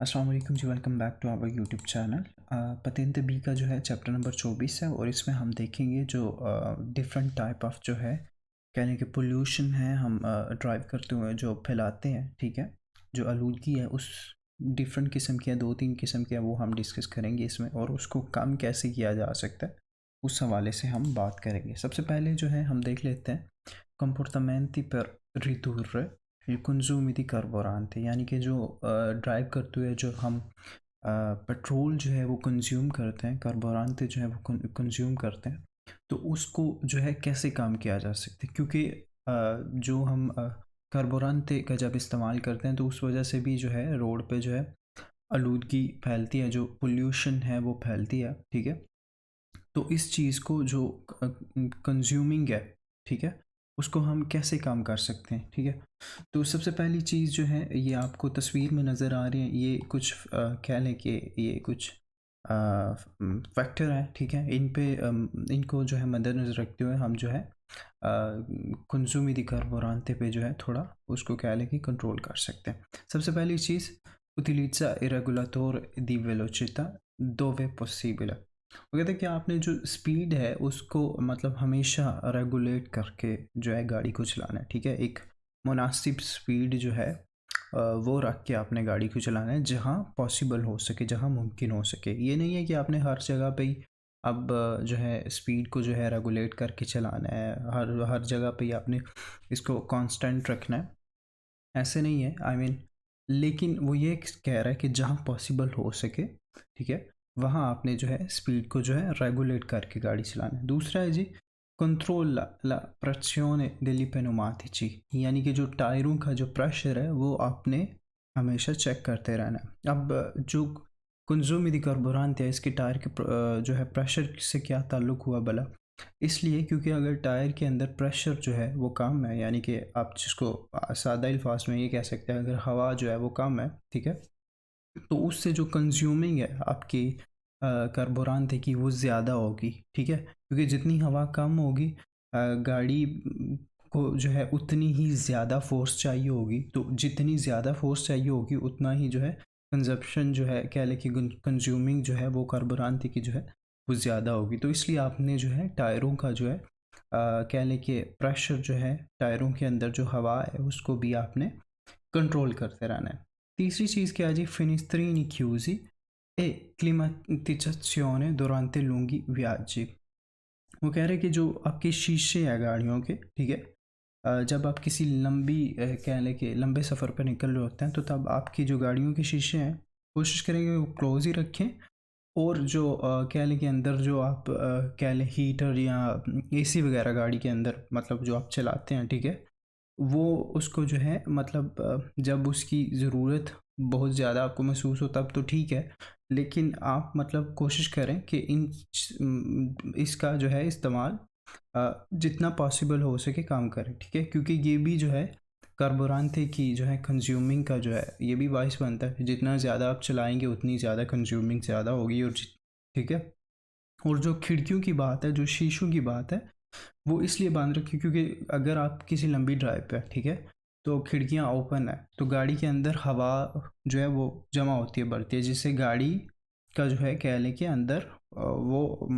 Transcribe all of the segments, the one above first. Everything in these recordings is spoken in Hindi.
अस्सलाम वालेकुम जी, welcome back to our YouTube channel. पतेंत बी का जो है चैप्टर नंबर 24 है और इसमें हम देखेंगे जो डिफरेंट टाइप ऑफ जो है कहने के पोल्यूशन है हम ड्राइव करते हुए जो फैलाते हैं, ठीक है। जो आलूदगी है उस डिफरेंट किस्म की है, 2-3 किस्म की है, वो हम डिस्कस करेंगे इसमें और उसको कम कैसे किया जा सकता है उस हवाले से हम बात करेंगे। सबसे पहले जो है हम देख लेते हैं comportamenti per ridurre il consumo di carburante, यानी कि जो ड्राइव करते हुए जो हम पेट्रोल जो है वो कंज्यूम करते हैं, कार्बोरेंट जो है वो कंज्यूम करते हैं, तो उसको जो है कैसे कम किया जा सकता है। क्योंकि जो हम कार्बोरेंट का जब इस्तेमाल करते हैं तो उस वजह से भी जो है रोड पे जो है आलूदगी फैलती है, जो पोल्यूशन है वो फैलती है, ठीक है। तो इस चीज़ को जो कंज्यूमिंग है, ठीक है, उसको हम कैसे कम कर सकते हैं, ठीक है। तो सबसे पहली चीज़ जो है ये आपको तस्वीर में नज़र आ रही है, ये कुछ कह लें कि ये कुछ फैक्टर है, ठीक है। इन पे इनको जो है मद्देनज़र रखते हुए हम जो है कंज्यूम दी कार्बोरेंट पे जो है थोड़ा उसको कह लें कि कंट्रोल कर सकते हैं। सबसे पहली चीज़, utilizza il regolatore di velocità dove possibile। वो कहते हैं कि आपने जो स्पीड है उसको मतलब हमेशा रेगुलेट करके जो है गाड़ी को चलाना है, ठीक है। एक मुनासिब स्पीड जो है वो रख के आपने गाड़ी को चलाना है जहाँ पॉसिबल हो सके, जहाँ मुमकिन हो सके। ये नहीं है कि आपने हर जगह पे ही अब जो है स्पीड को जो है रेगुलेट करके चलाना है, हर हर जगह पे ही आपने इसको कांस्टेंट रखना है, ऐसे नहीं है। आई मीन लेकिन वो ये कह रहा है कि जहाँ पॉसिबल हो सके, ठीक है, वहाँ आपने जो है स्पीड को जो है रेगुलेट करके गाड़ी चलाना है। दूसरा है जी, कंट्रोल ला प्रेसियोने डेली पेनोमाटिची, यानी कि जो टायरों का जो प्रेशर है वो आपने हमेशा चेक करते रहना है। अब जो कंज्यूम दी कार्बोरेंट है इसके टायर के जो है प्रेशर से क्या ताल्लुक़ हुआ भला? इसलिए क्योंकि अगर टायर के अंदर प्रेशर जो है वो कम है, यानी कि आप जिसको सादा अल्फाज में ये कह सकते हैं, अगर हवा जो है वो कम है, ठीक है, तो उससे जो कंज्यूमिंग है आपकी कार्बोरेंट की वो ज़्यादा होगी, ठीक है। क्योंकि जितनी हवा कम होगी गाड़ी को जो है उतनी ही ज़्यादा फोर्स चाहिए होगी, तो जितनी ज़्यादा फोर्स चाहिए होगी उतना ही जो है कंजप्शन जो है कह लें कि कंज्यूमिंग जो है वो कार्बोरेंट की जो है वो ज़्यादा होगी। तो इसलिए आपने जो है टायरों का जो है कह लें कि प्रेशर जो है टायरों के अंदर जो हवा है उसको भी आपने कंट्रोल करते रहना है। तीसरी चीज़ क्या है जी, फिनिस्त्रीनी chiusi e climatizzazione durante lunghi viaggi। वो कह रहे हैं कि जो आपके शीशे हैं गाड़ियों के, ठीक है, जब आप किसी लंबी कह लें कि लंबे सफ़र पर निकल रहे होते हैं तो तब आपकी जो गाड़ियों के शीशे हैं कोशिश करेंगे वो क्लोज ही रखें। और जो कह लें कि अंदर जो आप कह लें हीटर या एसी वगैरह गाड़ी के अंदर मतलब जो आप चलाते हैं, ठीक है, वो उसको जो है मतलब जब उसकी ज़रूरत बहुत ज़्यादा आपको महसूस हो तब तो ठीक है, लेकिन आप मतलब कोशिश करें कि इसका जो है इस्तेमाल जितना पॉसिबल हो सके कम करें, ठीक है। क्योंकि ये भी जो है कार्बोरेंट की जो है कंज्यूमिंग का जो है ये भी बाइस बनता है, जितना ज़्यादा आप चलाएंगे उतनी ज़्यादा कंज्यूमिंग ज़्यादा होगी। और ठीक है। और जो खिड़कियों की बात है, जो शीशों की बात है, वो इसलिए बंद रखी क्योंकि अगर आप किसी लंबी ड्राइव पे, ठीक है, तो खिड़कियाँ ओपन है तो गाड़ी के अंदर हवा जो है वो जमा होती है, बढ़ती है, जिससे गाड़ी का जो है कह लें कि अंदर वो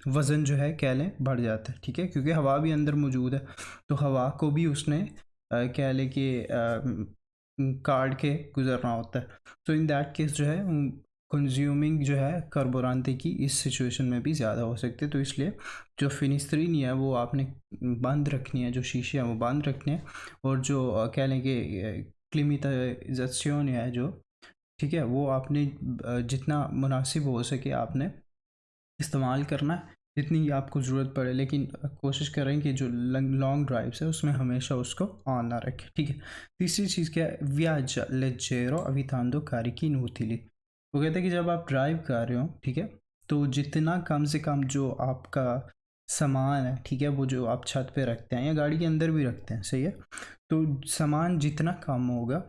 वज़न जो है कह लें बढ़ जाता है, ठीक है, क्योंकि हवा भी अंदर मौजूद है। तो हवा को भी उसने कह लें कि काट के गुजरना होता है। तो इन दैट केस जो है कंज्यूमिंग जो है कार्बोरेंट की इस सिचुएशन में भी ज़्यादा हो सकती है। तो इसलिए जो फिनिस्त्रीन है वो आपने बंद रखनी है, जो शीशे हैं वो बंद रखने हैं। और जो कह लें कि क्लिमेटाइजेशन है जो, ठीक है, वो आपने जितना मुनासिब हो सके आपने इस्तेमाल करना है, जितनी आपको ज़रूरत पड़े। लेकिन कोशिश करें कि जो लॉन्ग ड्राइव्स है उसमें हमेशा उसको ऑन ना रखें, ठीक है। तीसरी चीज़ क्या है, वियाजा लेजेरो evitando carichi inutili। वो कहते हैं कि जब आप ड्राइव कर रहे हो, ठीक है, तो जितना कम से कम जो आपका सामान है, ठीक है, वो जो आप छत पे रखते हैं या गाड़ी के अंदर भी रखते हैं, सही है, तो सामान जितना कम होगा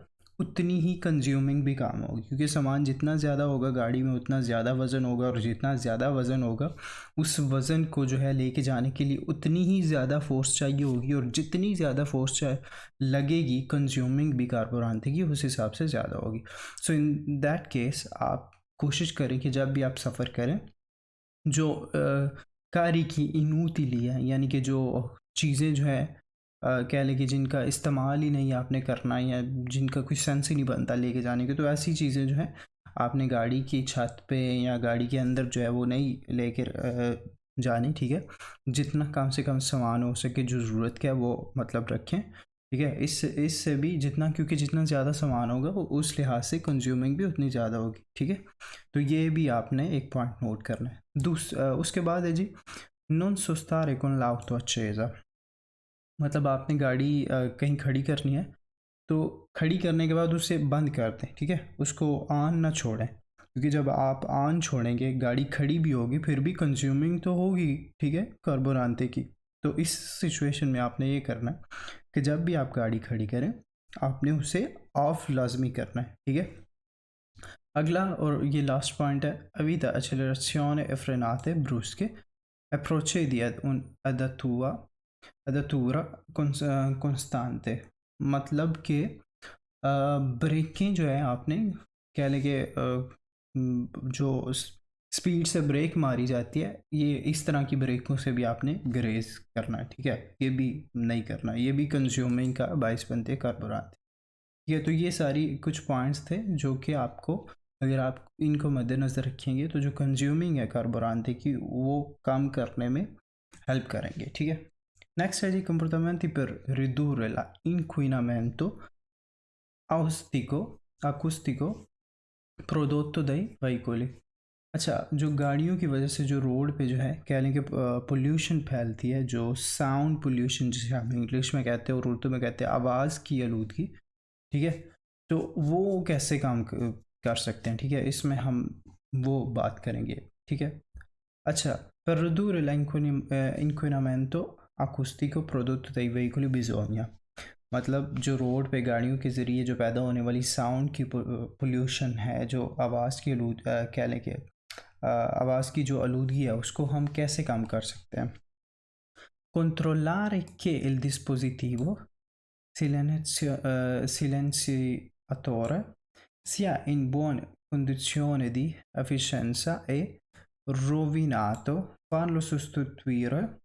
उतनी ही कंज्यूमिंग भी काम होगी, क्योंकि सामान जितना ज़्यादा होगा गाड़ी में उतना ज़्यादा वज़न होगा, और जितना ज़्यादा वज़न होगा उस वज़न को जो है लेके जाने के लिए उतनी ही ज़्यादा फोर्स चाहिए होगी, और जितनी ज़्यादा फोर्स लगेगी कंज्यूमिंग भी कार्बोरांते की उस हिसाब से ज़्यादा होगी। सो इन दैट केस आप कोशिश करें कि जब भी आप सफ़र करें, जो carichi inutili है, यानी कि जो चीज़ें जो है कह लें कि जिनका इस्तेमाल ही नहीं आपने करना, या जिनका कोई सेंस ही नहीं बनता लेके जाने के, तो ऐसी चीज़ें जो है आपने गाड़ी की छत पे या गाड़ी के अंदर जो है वो नहीं लेकर जानी, ठीक है। जितना कम से कम सामान हो सके जो ज़रूरत का है वो मतलब रखें, ठीक है। इससे भी जितना, क्योंकि जितना ज़्यादा सामान होगा वो उस लिहाज से कंज्यूमिंग भी उतनी ज़्यादा होगी, ठीक है। तो ये भी आपने एक पॉइंट नोट करना है। उसके बाद है जी, non sostare con l'auto accesa। मतलब आपने गाड़ी कहीं खड़ी करनी है, तो खड़ी करने के बाद उसे बंद कर दें, ठीक है। उसको ऑन ना छोड़ें, क्योंकि जब आप ऑन छोड़ेंगे गाड़ी खड़ी भी होगी फिर भी कंज्यूमिंग तो होगी, ठीक है, कार्बोरांते की। तो इस सिचुएशन में आपने ये करना है कि जब भी आप गाड़ी खड़ी करें आपने उसे ऑफ लाजमी करना है, ठीक है। अगला और ये लास्ट पॉइंट है, evita accelerazione e frenate brusche e procedi adatura constante। मतलब कि ब्रेकें जो है आपने कह लें कि जो स्पीड से ब्रेक मारी जाती है, ये इस तरह की ब्रेकों से भी आपने ग्रेज करना है, ठीक है। ये भी नहीं करना, ये भी कंज्यूमिंग का बायस बनते कार्बोरात। ठीक है, तो ये सारी कुछ पॉइंट्स थे जो कि आपको, अगर आप इनको मद्देनज़र रखेंगे तो जो कंज्यूमिंग है कार्बोरांते की वो कम करने में हेल्प करेंगे, ठीक है। नेक्स्ट है जी, comportamenti per ridurre l'inquinamento acustico prodotto dai veicoli। अच्छा, जो गाड़ियों की वजह से जो रोड पे जो है कह लें कि पोल्यूशन फैलती है, जो साउंड पोल्यूशन जिसे हम इंग्लिश में कहते हैं और उर्दू में कहते हैं आवाज़ की आलूदगी, ठीक है। तो वो कैसे काम कर सकते हैं, ठीक है, इसमें हम वो बात करेंगे, ठीक है। अच्छा, per ridurre l'inquinamento acustico prodotto dai veicoli bisogna, मतलब जो रोड पे गाड़ियों के ज़रिए जो पैदा होने वाली साउंड की पोल्यूशन है, जो आवाज़ की कह लें कि आवाज़ की जो आलूदगी है उसको हम कैसे कम कर सकते हैं। controllare che il dispositivo silenziatore sia in buona condizione di efficienza e rovinato, farlo sostituire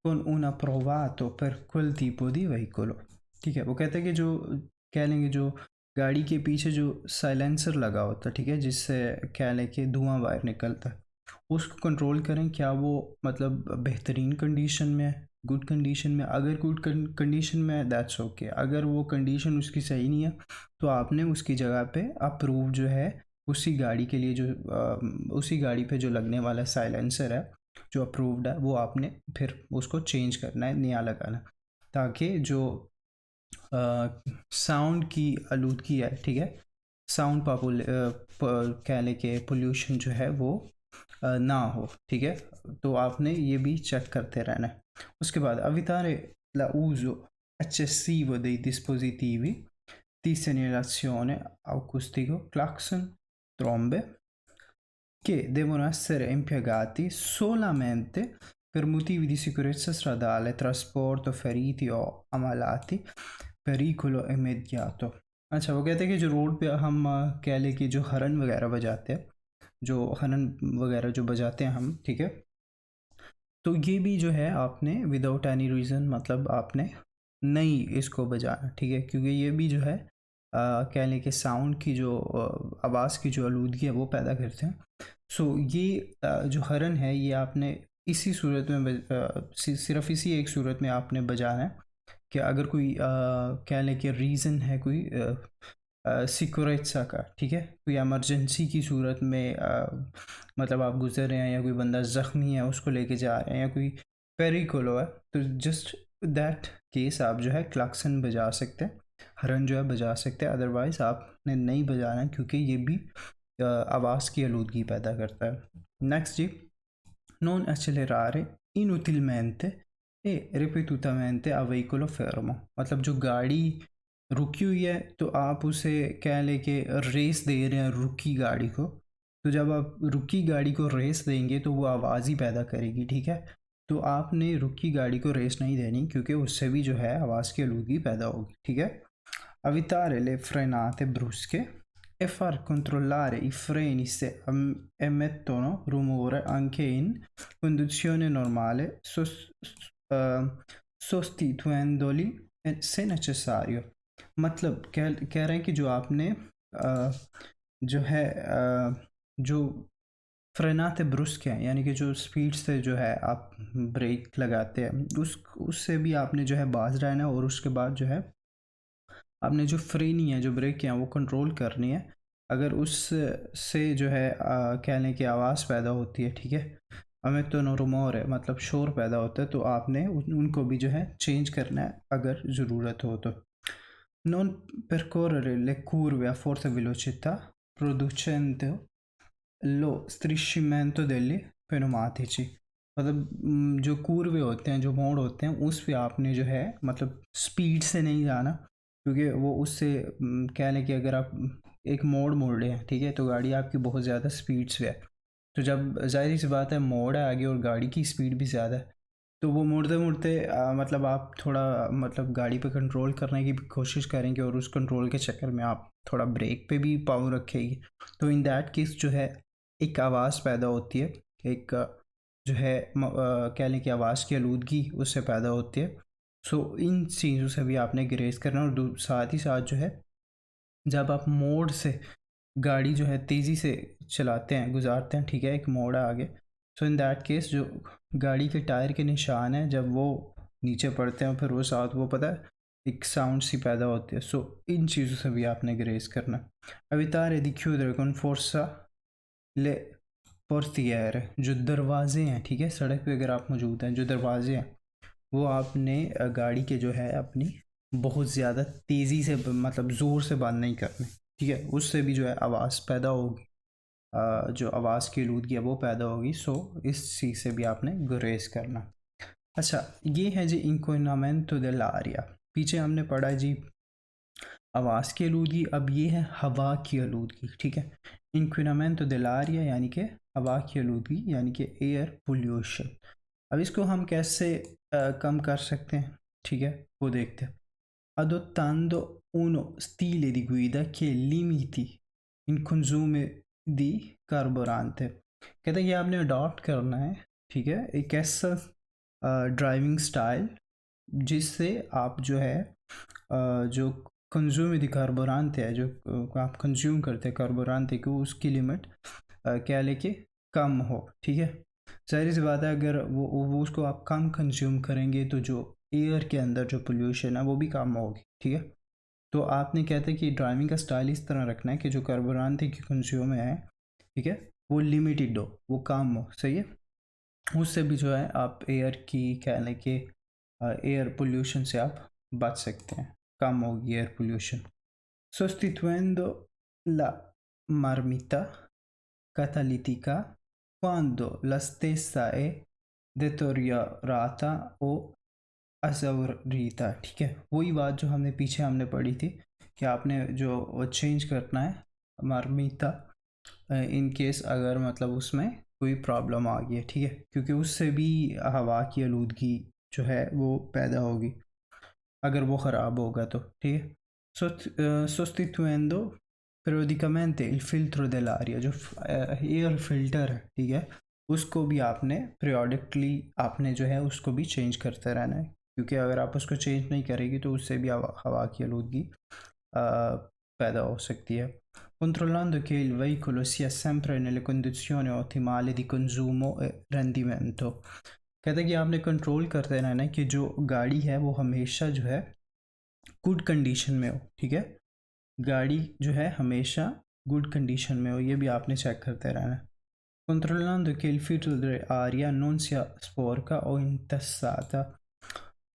con un approvato per quel tipo di veicolo। ठीक है, वो कहते हैं कि जो कह लेंगे जो गाड़ी के पीछे जो साइलेंसर लगा होता है, ठीक है, जिससे कह लें कि धुआं बाहर निकलता है, उसको कंट्रोल करें क्या वो मतलब बेहतरीन कंडीशन में है, गुड कंडीशन में। अगर गुड कंडीशन में है दैट्स ओके, अगर वो कंडीशन उसकी सही नहीं है तो आपने उसकी जगह पे अप्रूव जो है उसी गाड़ी के लिए जो उसी गाड़ी पे जो लगने वाला साइलेंसर है जो अप्रूव्ड है वो आपने फिर उसको चेंज करना है, नया लगाना, ताकि जो साउंड की आलूदगी है, ठीक है, साउंड कह लें कि पोल्यूशन जो है वो ना हो, ठीक है। तो आपने ये भी चेक करते रहना है। उसके बाद evitare l'uso eccessivo dei dispositivi di segnalazione acustico, clacson, trombe, che devono essere impiegati solamente per motivi di sicurezza stradale, trasporto, feriti o ammalati, pericolo immediato। अच्छा, वो कहते हैं कि जो रोड पे हम कह लें कि जो हरन वगैरह बजाते हैं, जो हरन वगैरह जो बजाते हैं हम, ठीक है, तो ये भी जो है आपने विदाउट एनी रीज़न, मतलब आपने नहीं इसको बजाना, ठीक है, क्योंकि ये भी जो है कह लें कि साउंड की जो आवाज़ की जो आलूदगी है वो पैदा करते हैं। सो ये जो हरन है ये आपने इसी सूरत में सिर्फ इसी एक सूरत में आपने बजाना है कि अगर कोई कह लें कि रीज़न है कोई सिक्योरेट्सा का, ठीक है, कोई एमरजेंसी की सूरत में मतलब आप गुजर रहे हैं या कोई बंदा ज़ख्मी है उसको लेके जा रहे हैं या कोई पेरिकोलो है, तो जस्ट दैट केस आप जो है क्लाक्सन बजा सकते हैं, हरन जो है बजा सकते हैं। अदरवाइज़ आपने नहीं बजाना क्योंकि ये भी आवाज़ की आलूदगी पैदा करता है। Next ji, non accelerare inutilmente e ripetutamente a veicolo fermo, मतलब जो गाड़ी रुकी हुई है तो आप उसे क्या लेके रेस दे रहे हैं रुकी गाड़ी को, तो जब आप रुकी गाड़ी को रेस देंगे तो वो आवाज़ ही पैदा करेगी, ठीक है। तो आपने रुकी गाड़ी को रेस नहीं देनी क्योंकि उससे भी जो है आवाज़ की आलूदगी पैदा होगी, ठीक है। Evitare le frenate brusche e far controllare i freni se emettono rumore anche in conduzione normale, sostituendoli se necessario। मतलब कह रहे हैं कि जो आपने जो है जो फ्रेनाते ब्रुस्क हैं यानी कि जो स्पीड से जो है आप ब्रेक लगाते हैं उससे भी आपने जो है बाज रहना है, और उसके बाद जो है आपने जो फ्रेनी है जो ब्रेक है वो कंट्रोल करनी है। अगर उस से जो है कह लें कि आवाज़ पैदा होती है, ठीक है, हमें तो नोरुमोर है मतलब शोर पैदा होता है, तो आपने उनको भी जो है चेंज करना है अगर ज़रूरत हो तो। Non percorrere le curve a forte velocità producendo lo strisciamento degli pneumatici। मतलब जो कूर्वे होते हैं जो मोड़ होते हैं उस पे आपने जो है मतलब स्पीड से नहीं जाना, क्योंकि वो उससे कह लें कि अगर आप एक मोड़ रहे हैं, ठीक है, तो गाड़ी आपकी बहुत ज़्यादा स्पीड से है, तो जब जाहिर सी बात है मोड़ है आगे और गाड़ी की स्पीड भी ज़्यादा है, तो वो मुड़ते मुड़ते मतलब आप थोड़ा मतलब गाड़ी पे कंट्रोल करने की कोशिश करेंगे और उस कंट्रोल के चक्कर में आप थोड़ा ब्रेक पे भी पाँव रखेंगे, तो इन दैट केस जो है एक आवाज़ पैदा होती है, एक जो है कह लें कि आवाज़ की आलूदगी उससे पैदा होती है। सो इन चीज़ों से भी आपने ग्रेस करना, और साथ ही साथ जो है जब आप मोड़ से गाड़ी जो है तेज़ी से चलाते हैं गुजारते हैं, ठीक है, एक मोड़ है आगे, सो इन दैट केस जो गाड़ी के टायर के निशान हैं जब वो नीचे पड़ते हैं फिर वो साथ वो पता है एक साउंड सी पैदा होती है। सो इन चीज़ों से भी आपने ग्रेस करना। evitare di chiudere con forza ले portiere, जो दरवाजे हैं, ठीक है, सड़क पे अगर आप मौजूद हैं जो दरवाजे हैं वो आपने गाड़ी के जो है अपनी बहुत ज़्यादा तेज़ी से मतलब ज़ोर से बंद नहीं करने, ठीक है, उससे भी जो है आवाज़ पैदा होगी, जो आवाज़ की आलूदगी है वो पैदा होगी। सो इस चीज़ से भी आपने गुरेज करना। अच्छा, ये है जी इंक्विनामेंटो dell'aria। पीछे हमने पढ़ा जी आवाज़ की आलूदगी, अब ये है हवा की आलूदगी, ठीक है। इंक्विनामेंटो dell'aria यानी कि हवा की आलूदगी यानी कि एयर पोल्यूशन। अब इसको हम कैसे कम कर सकते हैं, ठीक है, वो देखते हैं। adottando uno stile di guida che limiti il consumo di carburante। कहते हैं कि आपने अडॉप्ट करना है, ठीक है, एक ऐसा ड्राइविंग स्टाइल जिससे आप जो है जो कंज्यूम दी कार्बोरांत है जो आप कंज्यूम करते हैं कार्बोरांत को उसकी लिमिट क्या लेके कम हो, ठीक है। जाहिर सी बात है अगर वो उसको आप कम कंज्यूम करेंगे तो जो एयर के अंदर जो पोल्यूशन है वो भी कम होगी, ठीक है। तो आपने कहते हैं कि ड्राइविंग का स्टाइल इस तरह रखना है कि जो कार्बोरांत की कंज्यूम है, ठीक है, वो लिमिटेड हो, वो कम हो, सही है। उससे भी जो है आप एयर की कह लें कि एयर पोल्यूशन से आप बच सकते हैं, कम होगी air pollution. sostituendo la marmita catalitica quando la stessa è deteriorata o esaurita, ठीक है, वही बात जो हमने पीछे हमने पढ़ी थी कि आपने जो चेंज करना है मार्मिता इन केस अगर मतलब उसमें कोई प्रॉब्लम आ गई है, ठीक है, क्योंकि उससे भी हवा की आलूदगी जो है वो पैदा होगी अगर वो ख़राब होगा तो, ठीक है। sostituendo periodicamente il filtro dell'aria, जो एयर फिल्टर है, ठीक है, उसको भी आपने periodically आपने जो है उसको भी चेंज करते रहना है, क्योंकि अगर आप उसको चेंज नहीं करेंगे तो उससे भी हवा की आलूदगी पैदा हो सकती है। controllando che il veicolo sia sempre nelle condizioni ottimali di consumo e rendimento। कहते हैं कि आपने कंट्रोल करते रहना है कि जो गाड़ी है वो हमेशा जो है गुड कंडीशन में हो, ठीक है, गाड़ी जो है हमेशा गुड कंडीशन में हो, ये भी आपने चेक करते रहना है। controllando che il filtro dell'aria non sia sporca o intassata।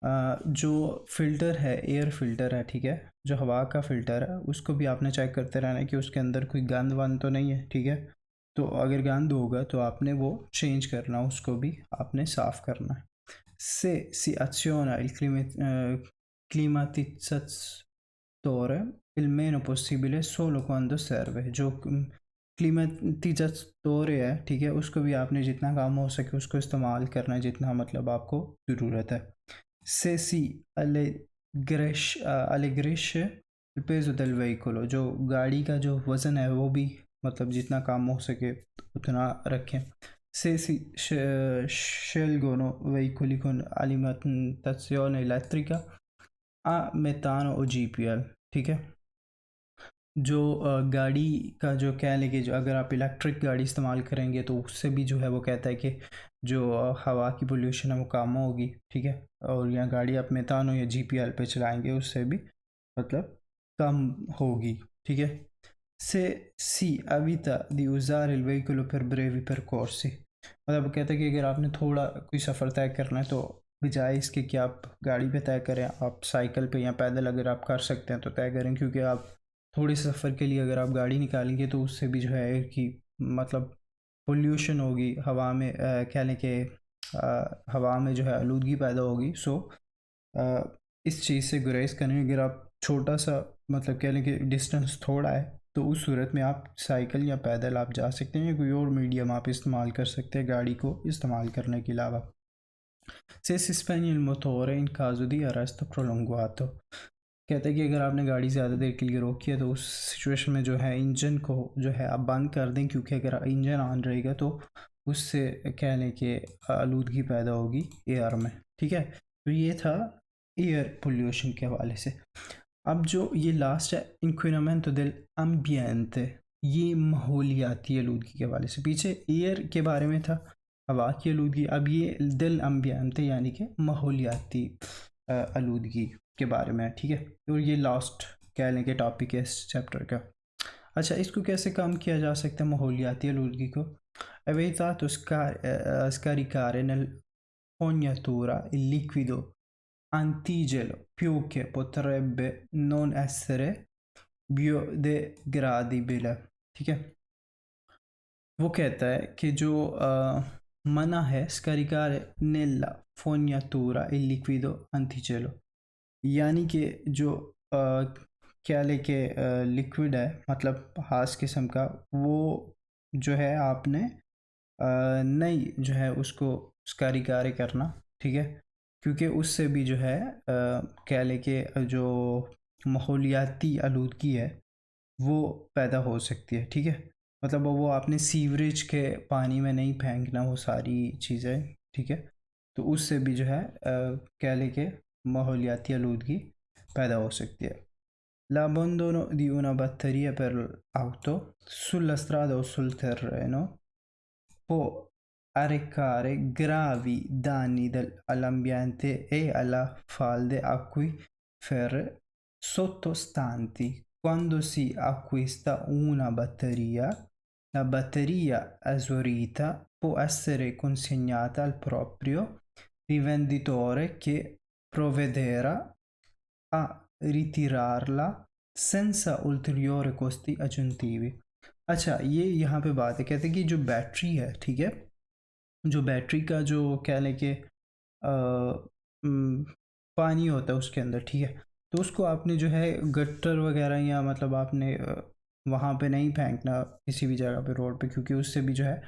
जो फ़िल्टर है एयर फ़िल्टर है, ठीक है, जो हवा का फ़िल्टर है उसको भी आपने चेक करते रहना है कि उसके अंदर कोई गंद वंद तो नहीं है, ठीक है, तो अगर गंद होगा तो आपने वो चेंज करना, उसको भी आपने साफ़ करना है। से si aziona il climatizzazione consumatore il meno possibile solo quando serve। जो क्लीमेटिज़ातोरे है, ठीक है, उसको भी आपने जितना काम हो सके उसको इस्तेमाल करना है जितना मतलब आपको ज़रूरत है। से सी alleggerisce il peso del veicolo, जो गाड़ी का जो वज़न है वो भी मतलब जितना काम हो सके उतना रखें। Se si scelgono veicoli con alimentazione elettrica a metano o GPL, ठीक है। जो गाड़ी का जो कह लें कि जो अगर आप इलेक्ट्रिक गाड़ी इस्तेमाल करेंगे तो उससे भी जो है वो कहता है कि जो हवा की पोल्यूशन है वो कम होगी, ठीक है। और या गाड़ी आप मेथानो या जीपीएल पे चलाएंगे उससे भी मतलब कम होगी, ठीक है। से सी evita di usare il veicolo per brevi percorsi, मतलब कहता है कि अगर आपने थोड़ा कोई सफ़र तय करना है तो बजाय इसके कि आप गाड़ी पे तय करें, आप साइकिल पे या पैदल अगर आप कर सकते हैं तो तय करें, क्योंकि आप थोड़े सफ़र के लिए अगर आप गाड़ी निकालेंगे तो उससे भी जो है एयर की मतलब पोल्यूशन होगी, हवा में कह लें कि हवा में जो है आलूदगी पैदा होगी। सो इस चीज़ से गुरेज करें। अगर आप छोटा सा मतलब कह लें कि डिस्टेंस थोड़ा है तो उस सूरत में आप साइकिल या पैदल आप जा सकते हैं या कोई और मीडियम आप इस्तेमाल कर सकते हैं गाड़ी को इस्तेमाल करने के अलावा। से si spegne il motore in caso di arresto prolungato, कहते हैं कि अगर आपने गाड़ी ज़्यादा देर के लिए रोकी है तो उस सिचुएशन में जो है इंजन को जो है आप बंद कर दें, क्योंकि अगर इंजन ऑन रहेगा तो उससे कह लें कि आलूदगी पैदा होगी एयर में, ठीक है। तो ये था एयर पोल्यूशन के हवाले से। अब जो ये लास्ट है इंक्विनामेंटो देल अम्बियंते, ये माहौलियाती आलूदगी के हवाले से। पीछे एयर के बारे में था, हवा की आलूदगी, अब ये दिल अम्बियंते यानी कि माहौलियाती आलूदगी के बारे में है, ठीक है। और ये लास्ट कह लें कि टॉपिक है इस चैप्टर का। अच्छा, इसको कैसे कम किया जा सकता है माहौलियाती आलूदगी को? evitato scaricare nel fognatura il liquido antigelo più che potrebbe non essere biodegradibile, ठीक है। वो कहता है कि जो मना है scaricare nella fognatura il liquido antigelo, यानी कि जो क्या लेके लिक्विड है मतलब हास किस्म का, वो जो है आपने नहीं जो है उसको उसका रिकारे करना, ठीक है, क्योंकि उससे भी जो है क्या लेके जो माहौलियाती आलूदगी है वो पैदा हो सकती है, ठीक है। मतलब वो आपने सीवरेज के पानी में नहीं फेंकना वो सारी चीज़ें, ठीक है। तो उससे भी जो है क्या लेके माहौलियाती आलूदगी पैदा हो सकती है। L'abbandono di una batteria per auto sulla strada o sul terreno può arrecare gravi danni all'ambiente e alle falde acquifere sottostanti. Quando si acquista una batteria, la batteria esaurita può essere consegnata al proprio rivenditore che provvederà a ritirarla senza ulteriori costi aggiuntivi। अच्छा, ये यहाँ पे बात है, कहते हैं कि जो बैटरी है, ठीक है, जो बैटरी का जो कह लें कि पानी होता है उसके अंदर, ठीक है, तो उसको आपने जो है गट्टर वगैरह या मतलब आपने वहाँ पे नहीं फेंकना किसी भी जगह पे रोड पे, क्योंकि उससे भी जो है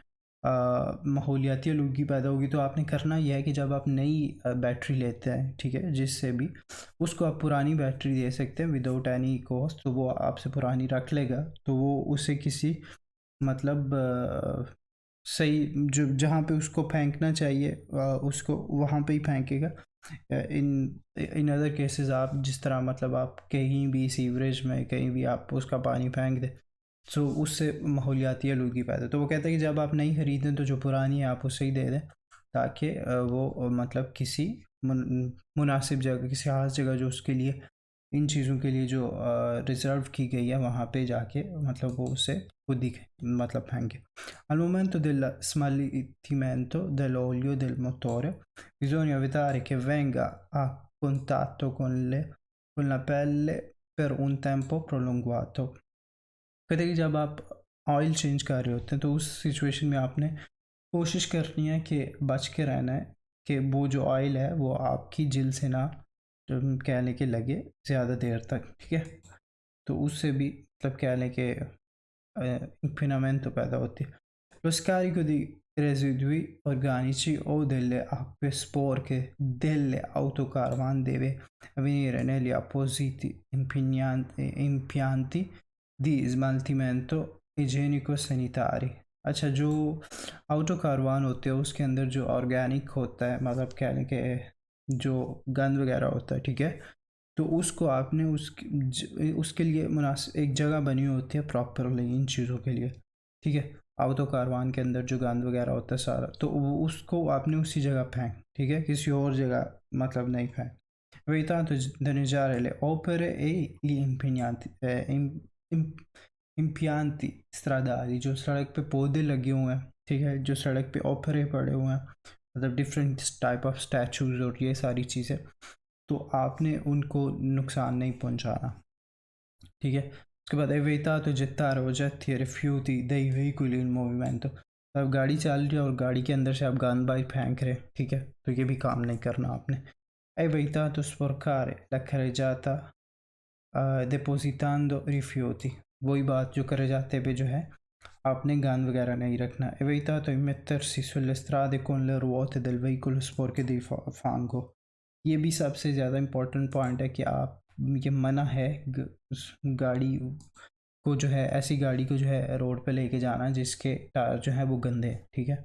माहौलियाती आलूदगी पैदा होगी। तो आपने करना यह है कि जब आप नई बैटरी लेते हैं, ठीक है, जिससे भी उसको आप पुरानी बैटरी दे सकते हैं विदाउट एनी कॉस्ट, तो वो आपसे पुरानी रख लेगा, तो वो उसे किसी मतलब सही जो जहाँ पे उसको फेंकना चाहिए उसको वहाँ पे ही फेंकेगा। इन इन अदर केसेस आप जिस तरह मतलब आप कहीं भी सीवरेज में कहीं भी आप उसका पानी फेंक दें, सो उससे माहौलियाती आलूदगी पैदा। तो वो कहता है कि जब आप नहीं खरीदें तो जो पुरानी है आप उसे ही दे दें, ताकि वो मतलब किसी मुनासिब जगह, किसी खास जगह जो उसके लिए इन चीज़ों के लिए जो रिज़र्व की गई है वहाँ पे जाके मतलब वो उसे खुद ही मतलब फेंके। Al momento del smaltimento dell'olio del motore bisogna evitare che venga a contatto con la pelle per un tempo prolungato। कहते हैं कि जब आप ऑयल चेंज कर रहे होते हैं तो उस सिचुएशन में आपने कोशिश करनी है कि बच के रहना है कि वो जो ऑयल है वो आपकी जिल्द से ना कह लें कि लगे ज़्यादा देर तक, ठीक है। तो उससे भी मतलब कह लें कि inquinamento पैदा होती है। Lo scarico di residui organici o delle acque sporche delle autocaravan deve avvenire negli appositi impianti di smaltimento igienico sanitari। अच्छा, जो आउटो कारवान होते हैं उसके अंदर जो ऑर्गेनिक होता है, मतलब कह लें कि जो गंद वगैरह होता है, ठीक है, तो उसको आपने उसके लिए मुनासिब एक जगह बनी होती है प्रॉपरली इन चीज़ों के लिए, ठीक है। आउटो कारवान के अंदर जो गंद वगैरह होता है सारा, तो वो उसको आपने उसी जगह फेंक, ठीक है, किसी और जगह मतलब नहीं फेंक। वही था तो danneggiare le opere e gli impianti stradali, जो सड़क पे पौधे लगे हुए हैं, ठीक है, जो सड़क पे ओपरे पड़े हुए हैं, मतलब डिफरेंट टाइप ऑफ स्टैचूज और ये सारी चीज़ें, तो आपने उनको नुकसान नहीं पहुंचाना, ठीक है। उसके बाद evitato gettare oggetti e rifiuti dei veicoli in movimento। अब गाड़ी चल रही है और गाड़ी के अंदर से आप गंद बाई फेंक रहे, ठीक है, तो ये भी काम नहीं करना आपने। evitato sporcare la carreggiata depositando rifiuti, वही बात जो carreggiate पे जो है आपने गंद वगैरह नहीं रखना। evitato immettersi sulle strade con le ruote del veicolo sporche di fango, ये भी सबसे ज़्यादा इम्पोर्टेंट पॉइंट है कि आप, ये मना है गाड़ी को जो है, ऐसी गाड़ी को जो है रोड पे लेके जाना जिसके टायर जो है वो गंदे हैं, ठीक है।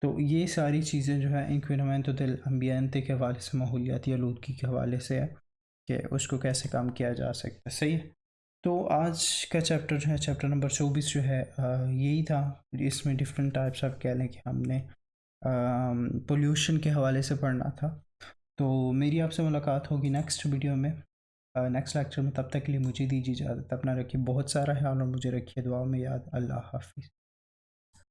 तो ये सारी चीज़ें जो है इंक्विनमेंटो देल अम्बियंटे के हवाले से, माहौलियाती आलूदगी के हवाले से है कि उसको कैसे कम किया जा सकता है, सही है। तो आज का चैप्टर जो है, चैप्टर नंबर 24 जो है, यही था। इसमें डिफरेंट टाइप्स ऑफ कह लें कि हमने पोल्यूशन के हवाले से पढ़ना था। तो मेरी आपसे मुलाकात होगी नेक्स्ट वीडियो में, नेक्स्ट लेक्चर में। तब तक के लिए मुझे दीजिए इजाज़त। अपना रखिए बहुत सारा ख्याल और मुझे रखिए दुआ में याद। अल्लाह हाफिज़।